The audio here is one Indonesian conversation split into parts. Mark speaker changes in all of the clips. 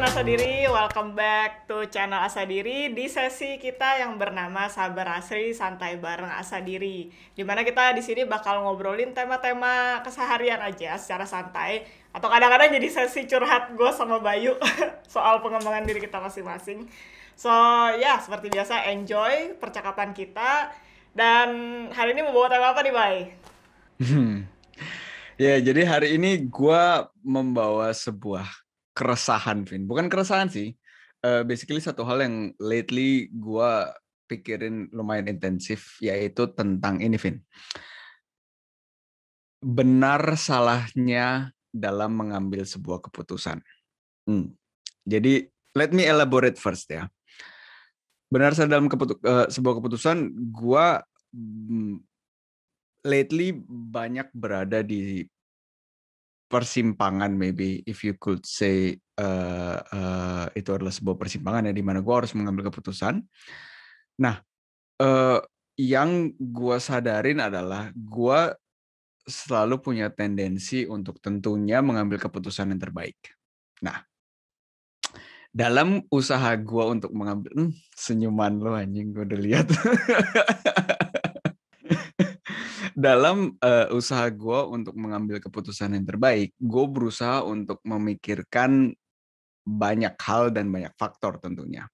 Speaker 1: teman-teman Asadiri, welcome back to channel Asadiri di sesi kita yang bernama Sabar Asri Santai Bareng Asadiri. Dimana kita di sini bakal ngobrolin tema-tema keseharian aja secara santai, atau kadang-kadang jadi sesi curhat gue sama Bayu soal pengembangan diri kita masing-masing. So ya, seperti biasa enjoy percakapan kita. Dan hari ini mau bawa tema apa nih, Bay?
Speaker 2: Ya, jadi hari ini gue membawa sebuah keresahan, Vin. Bukan keresahan sih. Basically satu hal yang lately gue pikirin lumayan intensif, yaitu tentang ini, Vin. Benar salahnya dalam mengambil sebuah keputusan. Jadi, let me elaborate first ya. Benar salah dalam sebuah keputusan, gue lately banyak berada di persimpangan, maybe if you could say itu adalah sebuah persimpangan ya, di mana gue harus mengambil keputusan. Nah, yang gue sadarin adalah gue selalu punya tendensi untuk tentunya mengambil keputusan yang terbaik. Nah, dalam usaha gue untuk mengambil senyuman lo anjing, gue udah lihat. Dalam usaha gue untuk mengambil keputusan yang terbaik, gue berusaha untuk memikirkan banyak hal dan banyak faktor tentunya.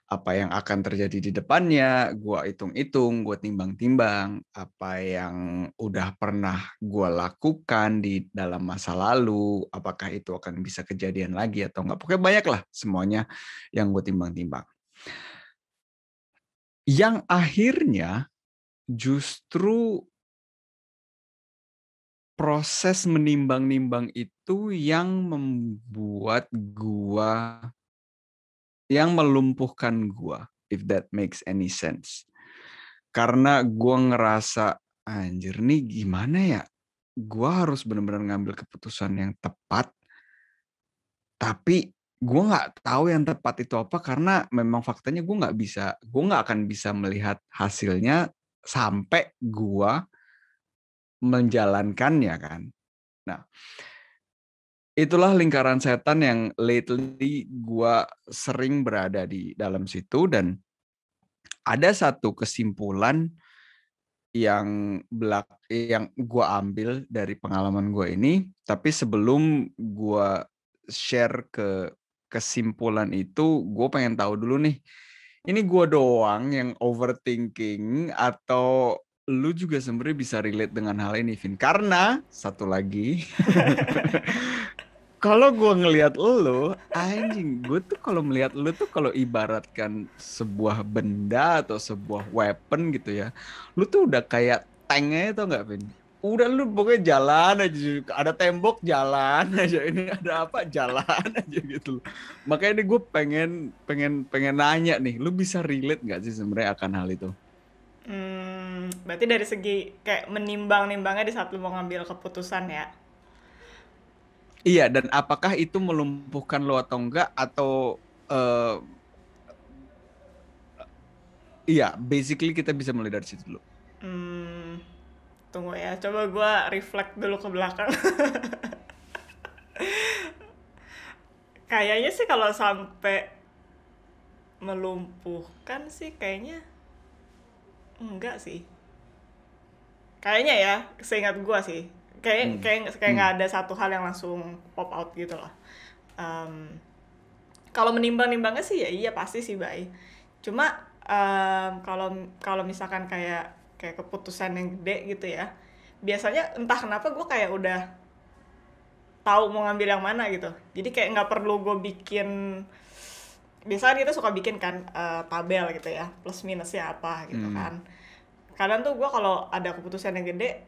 Speaker 2: Apa yang akan terjadi di depannya, gue hitung-hitung, gue timbang-timbang. Apa yang udah pernah gue lakukan di dalam masa lalu, apakah itu akan bisa kejadian lagi atau enggak. Pokoknya banyak lah semuanya yang gue timbang-timbang. Yang akhirnya justru proses menimbang-nimbang itu yang membuat gua, yang melumpuhkan gua, if that makes any sense. Karena gua ngerasa, anjir nih gimana ya, gua harus benar-benar ngambil keputusan yang tepat, tapi gua nggak tahu yang tepat itu apa, karena memang faktanya gua nggak akan bisa melihat hasilnya sampai gua menjalankannya kan. Nah, itulah lingkaran setan yang lately gue sering berada di dalam situ, dan ada satu kesimpulan yang gue ambil dari pengalaman gue ini. Tapi sebelum gue share ke kesimpulan itu, gue pengen tahu dulu nih, ini gue doang yang overthinking atau lu juga sebenarnya bisa relate dengan hal ini, Vin? Karena satu lagi, kalau gue ngelihat lu, anjing, gue tuh kalau melihat lu tuh kalau ibaratkan sebuah benda atau sebuah weapon gitu ya, lu tuh udah kayak tanknya itu nggak, Vin? Udah lu pokoknya jalan aja, ada tembok jalan aja, ini ada apa jalan aja gitu. Makanya nih gue pengen nanya nih, lu bisa relate nggak sih sebenarnya akan hal itu?
Speaker 1: Berarti dari segi kayak menimbang-nimbangnya di saat lu mau ngambil keputusan ya.
Speaker 2: Iya, dan apakah itu melumpuhkan lo atau enggak, atau eh, iya, basically kita bisa mulai dari situ dulu.
Speaker 1: Tunggu ya, coba gue reflect dulu ke belakang. Kayaknya sih kalau sampai melumpuhkan sih kayaknya enggak sih. Kayaknya ya, seingat gue sih. Kayak
Speaker 2: Hmm.
Speaker 1: kayak kayak
Speaker 2: Hmm.
Speaker 1: nggak ada satu hal yang langsung pop out gitu loh. Em, Kalau menimbang-nimbangnya sih ya iya pasti sih baik. Cuma kalau kalau misalkan kayak kayak keputusan yang gede gitu ya, biasanya entah kenapa gue kayak udah tahu mau ngambil yang mana gitu. Jadi kayak nggak perlu gue bikin. Biasanya kita suka bikin kan tabel gitu ya, plus minusnya apa gitu
Speaker 2: Hmm.
Speaker 1: kan. Kadang tuh gue kalau ada keputusan yang gede,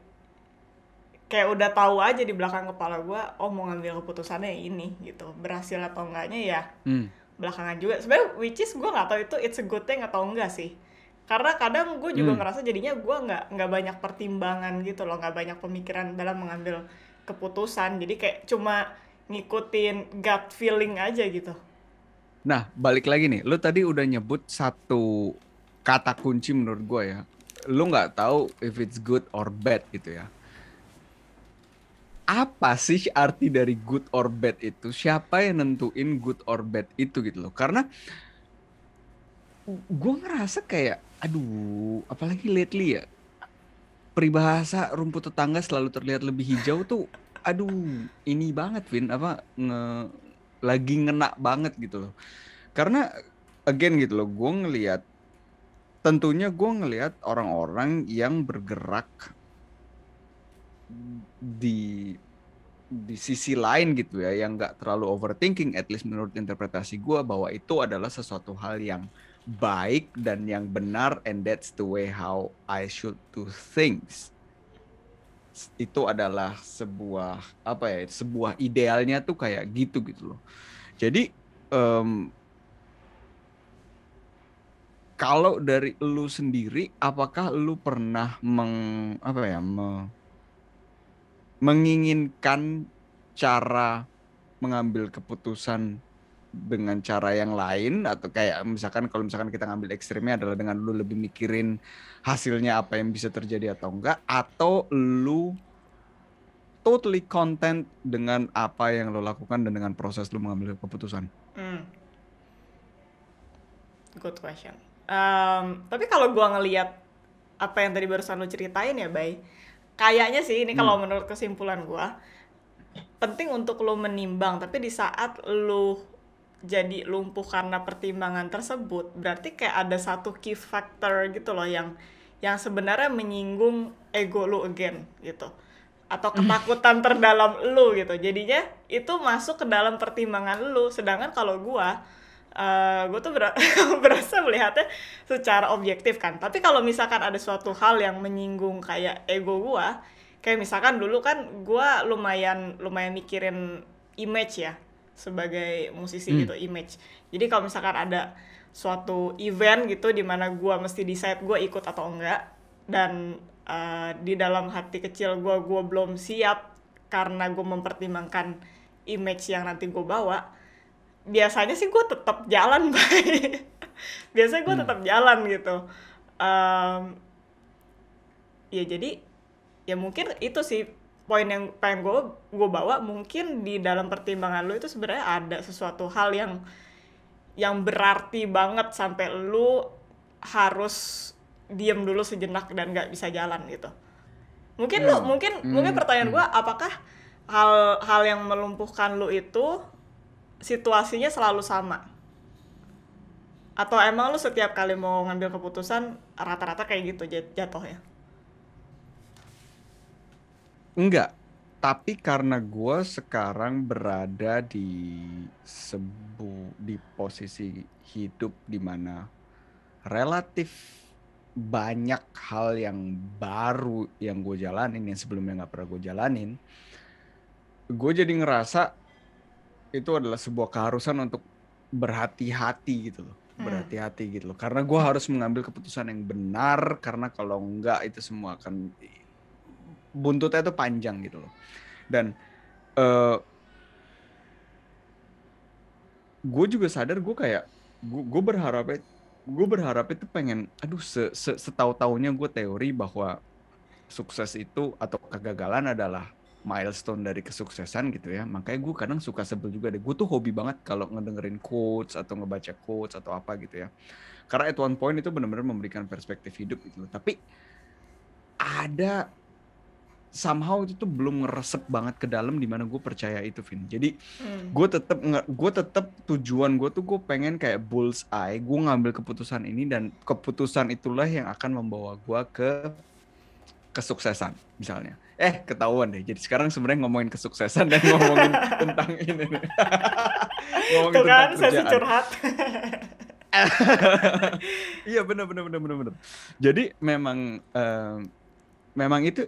Speaker 1: kayak udah tahu aja di belakang kepala gue, oh mau ngambil keputusannya ini gitu. Berhasil atau enggaknya ya
Speaker 2: Hmm.
Speaker 1: belakangan juga. Sebenarnya which is gue nggak tahu itu it's a good thing atau enggak sih. Karena kadang gue juga
Speaker 2: Hmm.
Speaker 1: ngerasa jadinya gue nggak banyak pertimbangan gitu loh, nggak banyak pemikiran dalam mengambil keputusan. Jadi kayak cuma ngikutin gut feeling aja gitu.
Speaker 2: Nah, balik lagi nih. Lu tadi udah nyebut satu kata kunci menurut gue ya. Lu nggak tahu if it's good or bad gitu ya. apa sih arti dari good or bad itu? Siapa yang nentuin good or bad itu gitu loh? Karena gue ngerasa kayak, aduh, apalagi lately ya, peribahasa rumput tetangga selalu terlihat lebih hijau tuh, aduh, ini banget, Vin, lagi ngena banget gitu loh. Karena, again gitu loh, tentunya gue ngelihat orang-orang yang bergerak di sisi lain gitu ya, yang nggak terlalu overthinking, at least menurut interpretasi gue, bahwa itu adalah sesuatu hal yang baik dan yang benar, and that's the way how I should do things. Itu adalah sebuah apa ya, sebuah idealnya tuh kayak gitu gitu loh. Jadi kalau dari lu sendiri, apakah lu pernah menginginkan cara mengambil keputusan dengan cara yang lain, atau kayak misalkan kalau misalkan kita ngambil ekstrimnya adalah dengan lu lebih mikirin hasilnya apa yang bisa terjadi atau enggak, atau lu totally content dengan apa yang lo lakukan dan dengan proses lo mengambil keputusan?
Speaker 1: Good question. Tapi kalau gua ngelihat apa yang tadi barusan lu ceritain ya, Bay, kayaknya sih ini kalau menurut kesimpulan gua, penting untuk lu menimbang, tapi di saat lu jadi lumpuh karena pertimbangan tersebut, berarti kayak ada satu key factor gitu loh yang sebenarnya menyinggung ego lu again gitu, atau ketakutan terdalam lu gitu. Jadinya itu masuk ke dalam pertimbangan lu. Sedangkan kalau gue tuh berasa melihatnya secara objektif kan. Tapi kalau misalkan ada suatu hal yang menyinggung kayak ego gue, kayak misalkan dulu kan gue lumayan mikirin image ya, sebagai musisi gitu, image. Jadi kalau misalkan ada suatu event gitu di mana gue mesti decide gue ikut atau enggak, dan di dalam hati kecil gue belum siap karena gue mempertimbangkan image yang nanti gue bawa, biasanya sih gue tetap jalan, Bay. Biasanya gue tetap jalan gitu. Ya jadi ya mungkin itu sih poin yang pengen gue bawa. Mungkin di dalam pertimbangan lu itu sebenarnya ada sesuatu hal yang berarti banget sampai lu harus diem dulu sejenak dan nggak bisa jalan gitu. Mungkin pertanyaan gue, apakah hal yang melumpuhkan lu itu situasinya selalu sama? Atau emang lu setiap kali mau ngambil keputusan rata-rata kayak gitu jatuhnya?
Speaker 2: Enggak, tapi karena gue sekarang berada di posisi hidup di mana relatif banyak hal yang baru yang gue jalanin yang sebelumnya nggak pernah gue jalanin, gue jadi ngerasa itu adalah sebuah keharusan untuk berhati-hati gitu loh. Berhati-hati gitu loh. Karena gue harus mengambil keputusan yang benar, karena kalau enggak itu semua akan buntutnya itu panjang gitu loh. Dan gue juga sadar gue berharap itu pengen, setahu-tahunya gue teori bahwa sukses itu atau kegagalan adalah milestone dari kesuksesan gitu ya. Makanya gue kadang suka sebel juga deh. Gue tuh hobi banget kalau ngedengerin quotes atau ngebaca quotes atau apa gitu ya. Karena at one point itu benar-benar memberikan perspektif hidup gitu loh. Tapi ada somehow itu tuh belum ngeresep banget ke dalam di mana gue percaya itu, Vin. Jadi gue tetap tujuan gue tuh gue pengen kayak bullseye. Gue ngambil keputusan ini dan keputusan itulah yang akan membawa gue ke kesuksesan misalnya. Ketahuan deh. Jadi sekarang sebenarnya ngomongin kesuksesan dan ngomongin tentang ini nih. Ngomongin
Speaker 1: Tuh kan,
Speaker 2: tentang
Speaker 1: sesi
Speaker 2: kerjaan.
Speaker 1: curhat.
Speaker 2: Iya benar. Jadi memang itu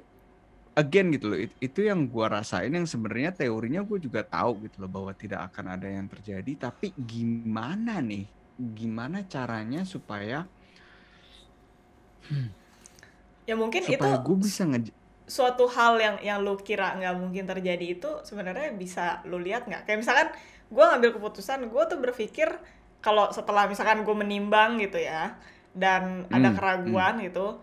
Speaker 2: again gitu loh. Itu yang gua rasain, yang sebenarnya teorinya gue juga tahu gitu loh, bahwa tidak akan ada yang terjadi. Tapi gimana nih? Gimana caranya supaya
Speaker 1: Ya mungkin itu
Speaker 2: supaya gue bisa
Speaker 1: suatu hal yang lu kira nggak mungkin terjadi itu sebenarnya bisa lu lihat nggak? Kayak misalkan gue ngambil keputusan, gue tuh berpikir kalau setelah misalkan gue menimbang gitu ya, dan ada keraguan gitu,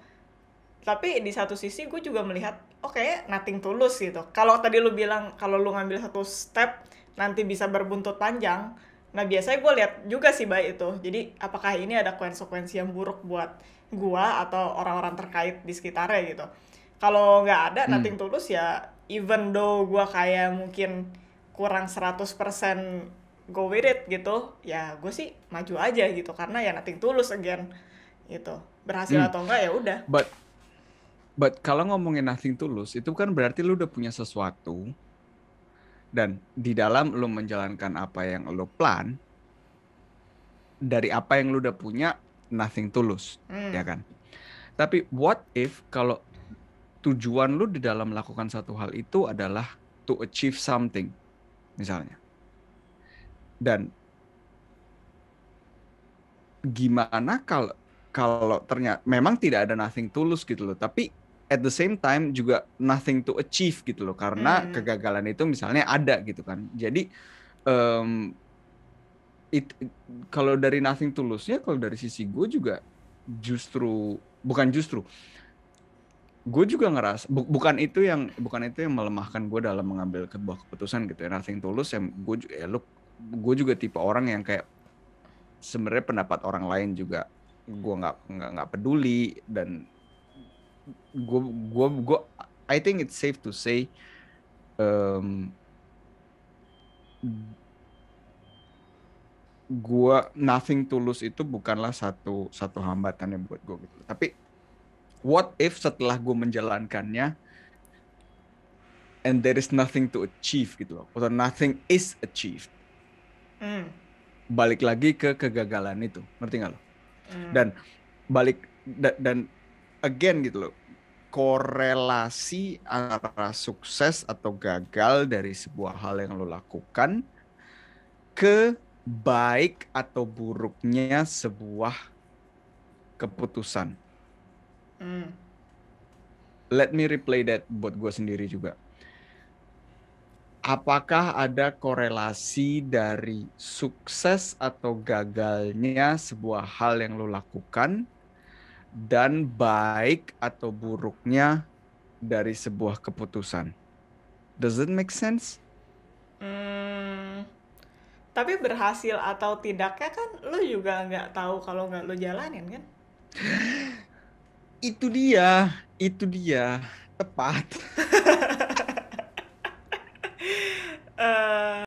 Speaker 1: Tapi di satu sisi gue juga melihat, oke, nothing tulus gitu. Kalau tadi lu bilang kalau lu ngambil satu step nanti bisa berbuntut panjang, nah biasanya gue lihat juga sih baik itu. Jadi apakah ini ada konsekuensi yang buruk buat gua atau orang-orang terkait di sekitarnya gitu. Kalau nggak ada
Speaker 2: Hmm.
Speaker 1: nothing tulus ya, even though gua kayak mungkin kurang 100% go with it gitu, ya gue sih maju aja gitu karena ya nothing tulus again gitu. Berhasil
Speaker 2: Hmm.
Speaker 1: atau enggak ya udah.
Speaker 2: But kalau ngomongin nothing tulus, itu kan berarti lu udah punya sesuatu, dan di dalam lu menjalankan apa yang lu plan, dari apa yang lu udah punya, nothing tulus, ya
Speaker 1: Hmm.
Speaker 2: kan? Tapi what if kalau tujuan lu di dalam melakukan satu hal itu adalah to achieve something, misalnya. Dan gimana kalau kalau ternyata memang tidak ada nothing tulus gitu loh, tapi at the same time juga nothing to achieve gitu loh, karena
Speaker 1: Hmm.
Speaker 2: kegagalan itu misalnya ada gitu kan. Jadi em, kalau dari nothing tulusnya, kalau dari sisi gue juga justru bukan justru gue juga ngerasa bukan itu yang melemahkan gue dalam mengambil sebuah keputusan gitu ya. Nothing tulus yang gue juga tipe orang yang kayak sebenarnya pendapat orang lain juga gue nggak peduli, dan gue I think it's safe to say um, gue nothing tulus itu bukanlah satu satu hambatannya buat gue gitu. Tapi what if setelah gue menjalankannya and there is nothing to achieve gitu loh, atau nothing is achieved,
Speaker 1: Hmm.
Speaker 2: balik lagi ke kegagalan itu, ngerti nggak lo?
Speaker 1: Hmm.
Speaker 2: Dan dan again gitu loh, korelasi antara sukses atau gagal dari sebuah hal yang lo lakukan ke baik atau buruknya sebuah keputusan.
Speaker 1: Hmm.
Speaker 2: Let me replay that buat gue sendiri juga. Apakah ada korelasi dari sukses atau gagalnya sebuah hal yang lo lakukan dan baik atau buruknya dari sebuah keputusan? Does it make sense?
Speaker 1: Hmm. Tapi berhasil atau tidaknya kan lu juga nggak tahu kalau nggak lu jalanin kan.
Speaker 2: Itu dia, tepat.
Speaker 1: Eh